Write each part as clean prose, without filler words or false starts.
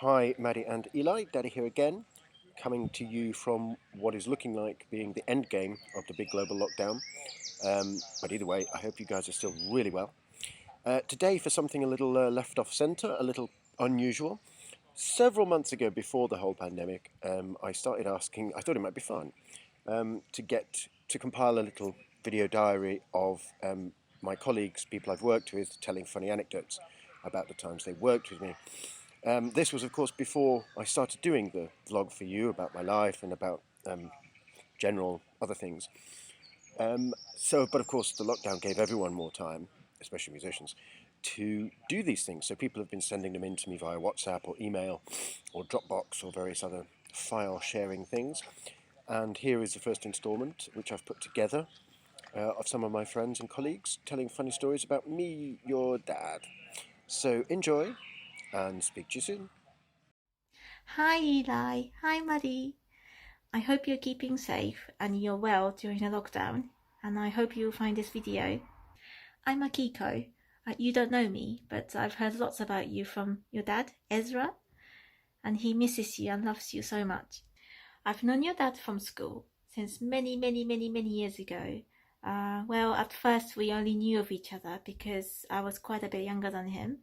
Hi, Maddie and Eli. Daddy here again, coming to you from what is looking like being the end game of the big global lockdown. But either way, I hope you guys are still really well. Today, for something a little left off centre, a little unusual. Several months ago, before the whole pandemic, I started asking. I thought it might be fun to compile a little video diary of my colleagues, people I've worked with, telling funny anecdotes about the times they worked with me. This was, of course, before I started doing the vlog for you about my life and about general other things. But of course, the lockdown gave everyone more time, especially musicians, to do these things. So people have been sending them in to me via WhatsApp or email or Dropbox or various other file sharing things. And here is the first installment, which I've put together of some of my friends and colleagues telling funny stories about me, your dad. So enjoy and speak to you soon. Hi Eli, hi Maddie. I hope you're keeping safe and you're well during the lockdown, and I hope you'll find this video. I'm Akiko. You don't know me, but I've heard lots about you from your dad, Ezra, and he misses you and loves you so much. I've known your dad from school since many years ago. At first we only knew of each other because I was quite a bit younger than him.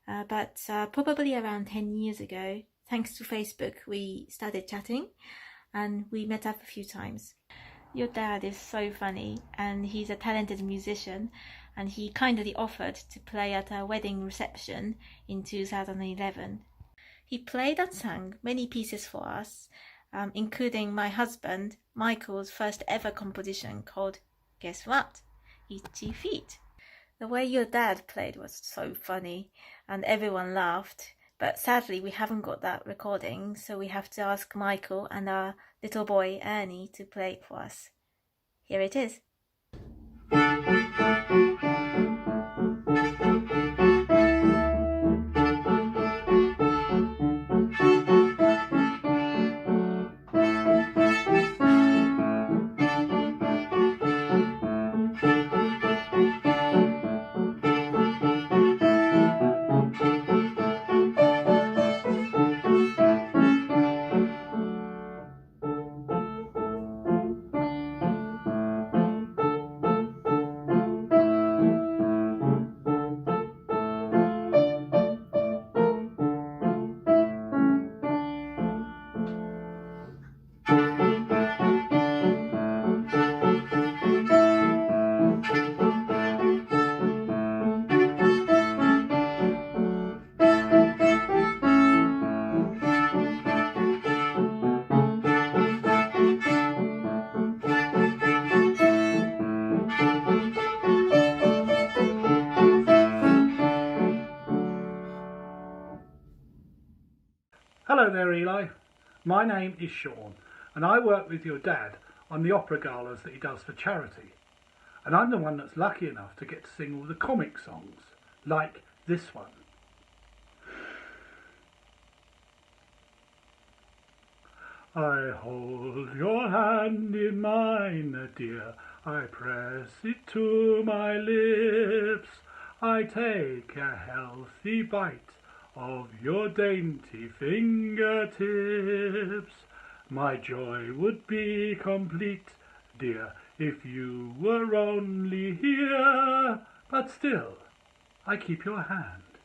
But probably around 10 years ago, thanks to Facebook, we started chatting and we met up a few times. Your dad is so funny and he's a talented musician, and he kindly offered to play at our wedding reception in 2011. He played and sang many pieces for us, including my husband Michael's first ever composition called Guess What? Itchy Feet. The way your dad played was so funny and everyone laughed, but sadly we haven't got that recording, so we have to ask Michael and our little boy Ernie to play it for us. Here it is. Hello there, Eli. My name is Sean, and I work with your dad on the opera galas that he does for charity. And I'm the one that's lucky enough to get to sing all the comic songs, like this one. I hold your hand in mine, dear, I press it to my lips, I take a healthy bite of your dainty fingertips. My joy would be complete, dear, if you were only here, but still, I keep your hand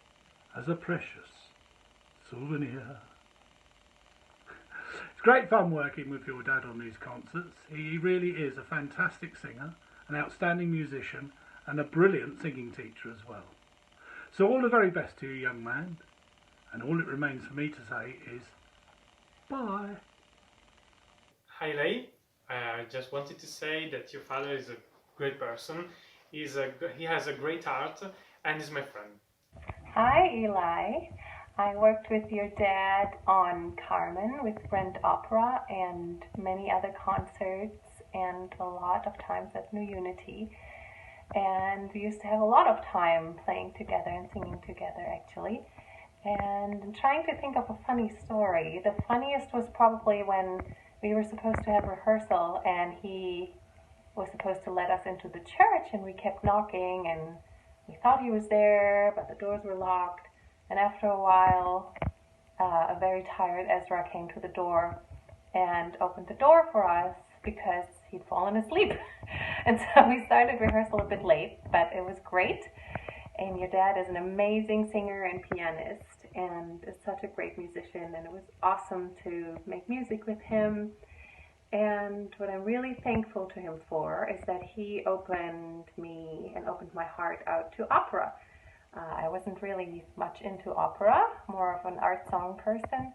as a precious souvenir. It's great fun working with your dad on these concerts. He really is a fantastic singer, an outstanding musician, and a brilliant singing teacher as well. So all the very best to you, young man. And all it remains for me to say is bye. Hi Lei, I just wanted to say that your father is a great person. He has a great heart and is my friend. Hi Eli, I worked with your dad on Carmen with Brent Opera and many other concerts and a lot of times at New Unity. And we used to have a lot of time playing together and singing together actually. And I'm trying to think of a funny story. The funniest was probably when we were supposed to have rehearsal and he was supposed to let us into the church, and we kept knocking and we thought he was there, but the doors were locked. And after a while, a very tired Ezra came to the door and opened the door for us because he'd fallen asleep. And so we started rehearsal a bit late, but it was great. And your dad is an amazing singer and pianist and is such a great musician, and it was awesome to make music with him. And what I'm really thankful to him for is that he opened me and opened my heart out to opera. I wasn't really much into opera, more of an art song person,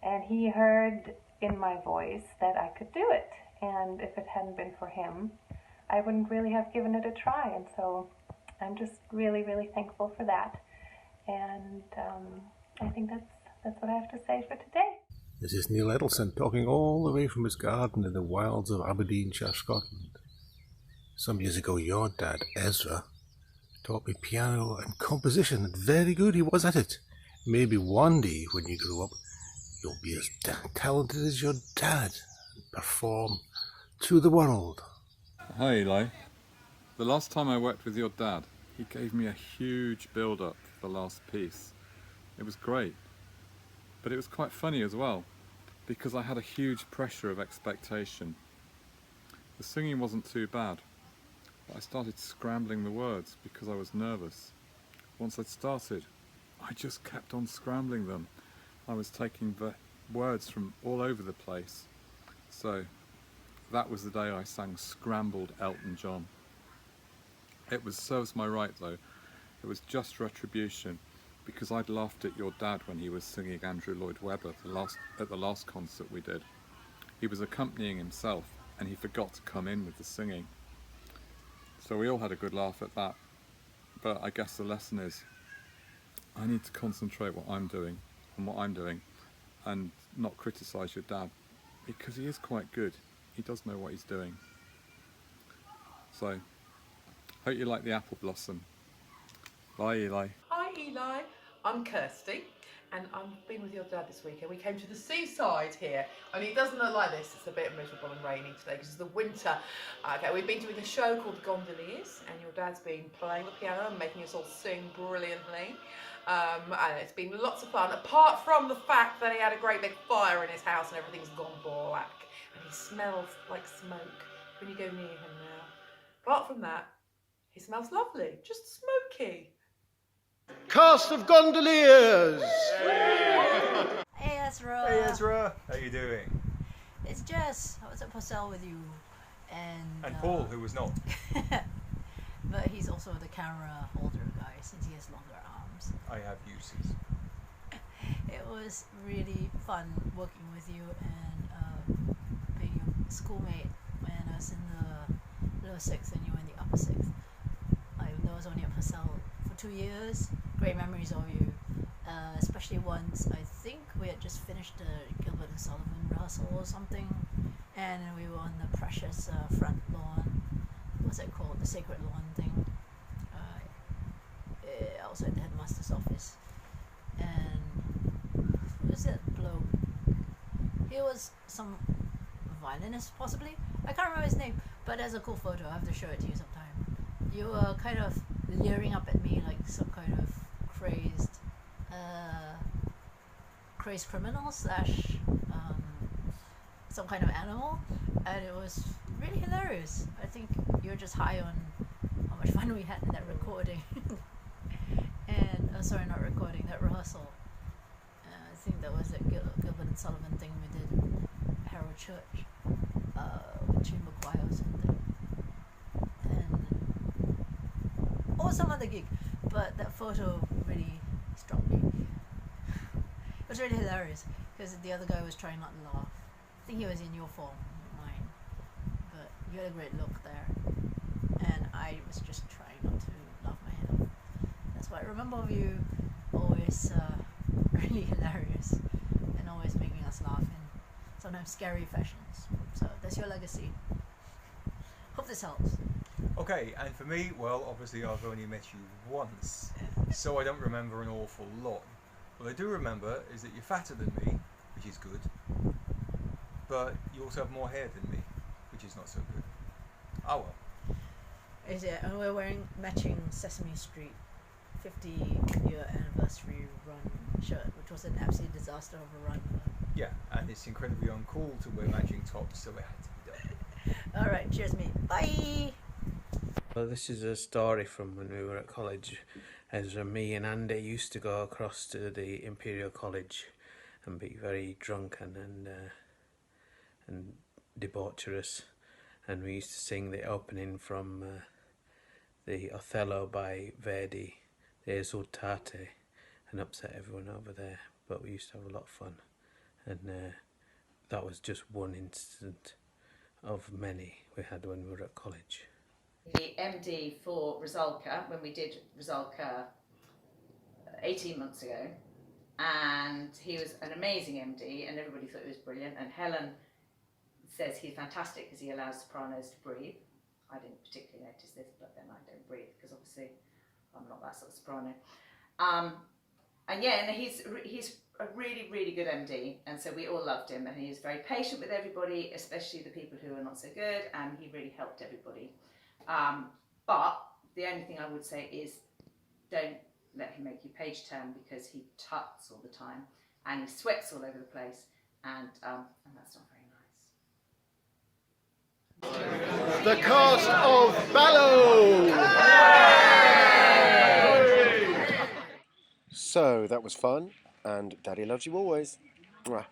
and he heard in my voice that I could do it. And if it hadn't been for him, I wouldn't really have given it a try. And so I'm just really, really thankful for that. And I think that's what I have to say for today. This is Neil Edelsten talking all the way from his garden in the wilds of Aberdeenshire, Scotland. Some years ago, your dad, Ezra, taught me piano and composition, and very good he was at it. Maybe one day, when you grow up, you'll be as talented as your dad and perform to the world. Hi Eli. The last time I worked with your dad, he gave me a huge build-up for the last piece. It was great, but it was quite funny as well, because I had a huge pressure of expectation. The singing wasn't too bad, but I started scrambling the words because I was nervous. Once I'd started, I just kept on scrambling them. I was taking the words from all over the place. So that was the day I sang scrambled Elton John. It serves my right though. It was just retribution, because I'd laughed at your dad when he was singing Andrew Lloyd Webber at the last concert we did. He was accompanying himself and he forgot to come in with the singing. So we all had a good laugh at that. But I guess the lesson is, I need to concentrate on what I'm doing, and not criticise your dad, because he is quite good. He does know what he's doing. So, hope you like the apple blossom. Bye, Eli. Hi, Eli. I'm Kirsty, and I've been with your dad this weekend. We came to the seaside here. I mean, it doesn't look like this. It's a bit miserable and rainy today because it's the winter. Okay, we've been doing a show called The Gondoliers, and your dad's been playing the piano and making us all sing brilliantly. And it's been lots of fun, apart from the fact that he had a great big fire in his house and everything's gone black. And he smells like smoke when you go near him now. Apart from that, he smells lovely, just smoky. Cast of Gondoliers! Hey Ezra! Hey Ezra! How you doing? It's Jess. I was at Purcell with you. And Paul, who was not. But he's also the camera holder guy since he has longer arms. I have uses. It was really fun working with you and being your schoolmate when I was in the lower sixth and you were in the upper sixth. I was only at Purcell for 2 years. Great memories of you, especially once I think we had just finished the Gilbert and Sullivan rehearsal or something, and we were on the precious front lawn. What's it called? The Sacred Lawn thing. Outside the headmaster's office. And who was that bloke? He was some violinist, possibly. I can't remember his name, but there's a cool photo. I have to show it to you sometime. You were kind of leering up at me like some kind of crazed criminal slash some kind of animal, and it was really hilarious. I think you're just high on how much fun we had in that recording. And sorry, not recording, that rehearsal. I think that was that Gilbert and Sullivan thing we did in Harrow Church with chamber choir or something, or some other gig. But that photo really struck me. It was really hilarious because the other guy was trying not to laugh. I think he was in your form, not mine. But you had a great look there, and I was just trying not to laugh my head off. That's why I remember of you always really hilarious and always making us laugh in sometimes scary fashions. So that's your legacy. Hope this helps. Okay, and for me, well, obviously I've only met you once, so I don't remember an awful lot. What I do remember is that you're fatter than me, which is good, but you also have more hair than me, which is not so good. Oh well. Is it? And we're wearing matching Sesame Street 50-year anniversary anniversary run shirt, which was an absolute disaster of a run. Yeah, and it's incredibly uncool to wear matching tops, so it had to be done. Alright, cheers me. Bye! Well, this is a story from when we were at college. Ezra, me and Andy used to go across to the Imperial College and be very drunken and debaucherous, and we used to sing the opening from the Othello by Verdi, the Esultate, and upset everyone over there, but we used to have a lot of fun, and that was just one incident of many we had when we were at college. The MD for Rizalka, when we did Rizalka 18 months ago, and he was an amazing MD and everybody thought he was brilliant, and Helen says he's fantastic because he allows sopranos to breathe. I didn't particularly notice this, but then I don't breathe because obviously I'm not that sort of soprano. And yeah, and he's a really, really good MD, and so we all loved him, and he was very patient with everybody, especially the people who are not so good, and he really helped everybody. But the only thing I would say is don't let him make you page turn, because he tuts all the time and he sweats all over the place, and that's not very nice. The cast of Ballo! So that was fun, and Daddy loves you always. Mwah.